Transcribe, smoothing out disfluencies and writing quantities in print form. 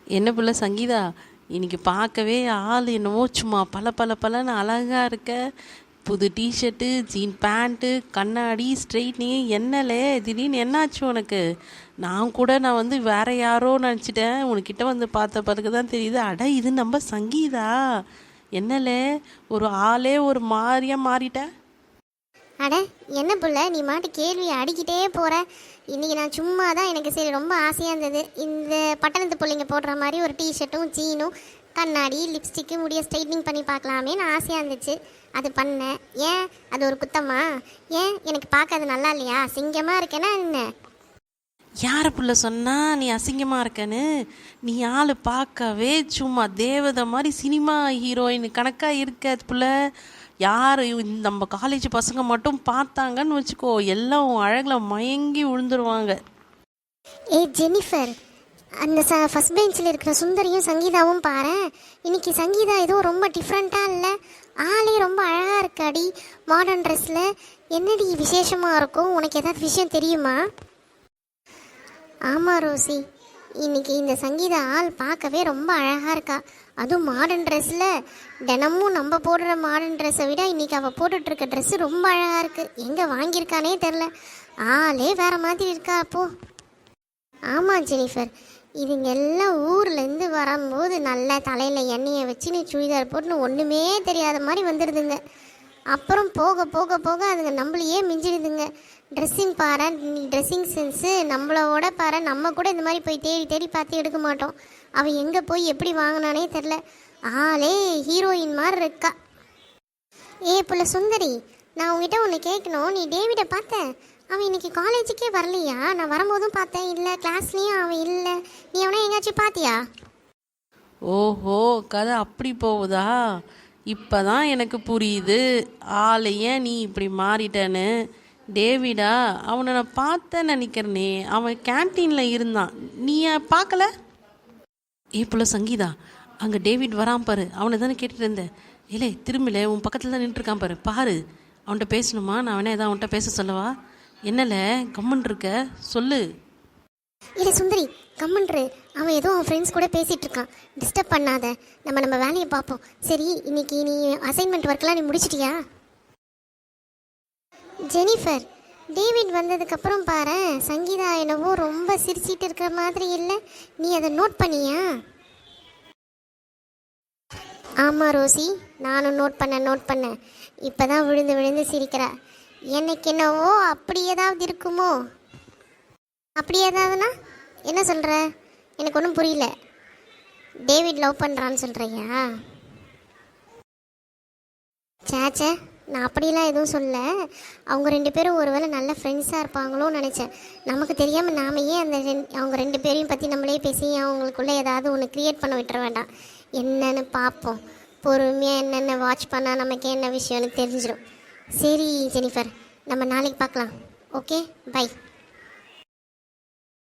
என்ன புள்ள சங்கீதா, இன்னைக்கு பார்க்கவே ஆள் என்னவோ சும்மா பல பல பலன்னு அழகாக இருக்க. புது டிஷர்ட்டு, ஜீன் பேண்ட்டு, கண்ணாடி, ஸ்ட்ரெயிட்னிங், என்னலே திடீர்னு என்னாச்சு உனக்கு? நான் வந்து வேற யாரோ நினச்சிட்டேன். உனக்கிட்ட வந்து பார்த்த பிறகு தான் தெரியுது, அட இது நம்ம சங்கீதா. என்னலே ஒரு ஆளே ஒரு மாதிரியா மாறிட்ட. அட என்ன புள்ள நீ மாட்டு கேள்வி அடிக்கிட்டே போகிற. இன்றைக்கி நான் சும்மா தான் எனக்கு சரி ரொம்ப ஆசையாக இருந்தது. இந்த பட்டணத்து பிள்ளைங்க போடுற மாதிரி ஒரு டிஷர்ட்டும் ஜீனும் கண்ணாடி லிப்ஸ்டிக்கு முடிய ஸ்ட்ரைட்னிங் பண்ணி பார்க்கலாமேன்னு ஆசையாக இருந்துச்சு. அது பண்ணேன். ஏன் அது ஒரு குத்தமா? ஏன் எனக்கு பார்க்க அது நல்லா இல்லையா? சிங்கமாக இருக்கேன்னா என்ன? யார புள்ள சொன்னா நீ அசிங்கமாக இருக்கன்னு? நீ ஆள் பார்க்கவே சும்மா தேவதை மாதிரி சினிமா ஹீரோயின் கணக்காக இருக்க புள்ள. யார் நம்ம காலேஜ் பசங்க மட்டும் பார்த்தாங்கன்னு வச்சுக்கோ, எல்லாம் அழகில் மயங்கி விழுந்துருவாங்க. ஜெனிஃபர், அந்த ஃபஸ்ட் பெஞ்சில் இருக்கிற சுந்தரியும் சங்கீதாவும் பாரு. இன்னைக்கு சங்கீதா ஏதோ ரொம்ப டிஃப்ரெண்ட்டாக இல்லை, ஆளே ரொம்ப அழகாக இருக்காடி மாடர்ன் ட்ரெஸ்ஸில். என்னடி விசேஷமாக இருக்கும்? உனக்கு ஏதாவது விஷயம் தெரியுமா? ஆமாம் ரோசி, இன்னைக்கு இந்த சங்கீதா ஆள் பார்க்கவே ரொம்ப அழகாக இருக்கா. அதுவும் மாடர்ன் ட்ரெஸ்ஸில். தினமும் நம்ம போடுற மாடர்ன் ட்ரெஸ்ஸை விட இன்றைக்கி அவள் போட்டுட்ருக்க ட்ரெஸ்ஸு ரொம்ப அழகாக இருக்குது. எங்கே வாங்கியிருக்கானே தெரில, ஆளே வேறு மாதிரி இருக்கா அப்போது. ஆமாம் ஜெனிஃபர், இதுங்க எல்லாம் ஊர்லேருந்து வரும்போது நல்லா தலையில் எண்ணெயை வச்சுன்னு சுடிதார் போட்டுன்னு ஒன்றுமே தெரியாத மாதிரி வந்துடுதுங்க. அப்புறம் போக போக போக அதுங்க நம்மளையே மிஞ்சிடுதுங்க. ட்ரெஸ்ஸிங் பாரு, ட்ரெஸ்ஸிங் சென்ஸு நம்மளோட பாரு. நம்ம கூட இந்த மாதிரி போய் தேடி தேடி பார்த்து எடுக்க மாட்டோம். அவள் எங்கே போய் எப்படி வாங்கினானே தெரில, ஆளே ஹீரோயின் மாதிரி இருக்கா. புள்ள சுந்தரி, நான் உங்ககிட்ட ஒன்று கேட்கணும். நீ டேவிடை பார்த்தேன், அவன் இன்னைக்கு காலேஜுக்கே வரலையா? நான் வரும்போதும் பார்த்தேன், இல்லை கிளாஸ்லேயும் அவன் இல்லை. நீ அவனை எங்கேயாச்சும் பார்த்தியா? ஓஹோ, கதை அப்படி போகுதா? இப்போ தான் எனக்கு புரியுது ஆளை ஏன் நீ இப்படி மாறிட்டேன்னு. டேவிடா, அவனை நான் பார்த்தேன்னு நினைக்கிறனே, அவன் கேன்டீனில் இருந்தான். நீ பார்க்கல? புள்ள சங்கீதா, அங்கே டேவிட் வரான் பாரு, அவனை தானே கேட்டுட்டு இருந்தேன். இல்லை திரும்பல, உன் பக்கத்தில் தான் நின்றுருக்கான் பாரு. பாரு, அவன்கிட்ட பேசணுமா? நான் வேணா ஏதாவது அவன்கிட்ட பேச சொல்லவா? என்னல கம்மன் இருக்க, சொல்லு. இல்லை சுந்தரி, கம்மன்று. அவன் ஏதோ அவன் ஃப்ரெண்ட்ஸ் கூட பேசிகிட்டு இருக்கான். டிஸ்டர்ப் பண்ணாத, நம்ம வேலையை பார்ப்போம். சரி, இன்னைக்கு நீ அசைன்மெண்ட் ஒர்க்கெலாம் நீ முடிச்சிட்டியா? ஜெனிஃபர், டேவிட் வந்ததுக்கப்புறம் பாரு, சங்கீதா என்னவோ ரொம்ப சிரிச்சிட்டு இருக்கிற மாதிரி இல்லை. நீ அதை நோட் பண்ணியா? ஆமாம் ரோசி, நானும் நோட் பண்ணேன். இப்போ தான் விழுந்து விழுந்து சிரிக்கிறா. எனக்கு என்னவோ அப்படி ஏதாவது இருக்குமோ? அப்படி ஏதாவதுனா என்ன சொல்கிற? எனக்கு ஒன்றும் புரியல. டேவிட் லவ் பண்ணுறான்னு சொல்கிறியா? சேச்சே, நான் அப்படிலாம் எதுவும் சொல்ல. அவங்க ரெண்டு பேரும் ஒருவேளை நல்ல ஃப்ரெண்ட்ஸாக இருப்பாங்களோன்னு நினச்சேன். நமக்கு தெரியாமல் நாம ஏன் அவங்க ரெண்டு பேரையும் பற்றி நம்மளே பேசி அவங்களுக்குள்ளே ஏதாவது ஒன்று க்ரியேட் பண்ண விட்டுற வேண்டாம். என்னன்னு பார்ப்போம். பொறுமையாக என்னென்ன வாட்ச் பண்ணால் நமக்கு என்ன விஷயம்னு தெரிஞ்சிடும். சரி ஜெனிஃபர், நம்ம நாளைக்கு பார்க்கலாம். Okay, by.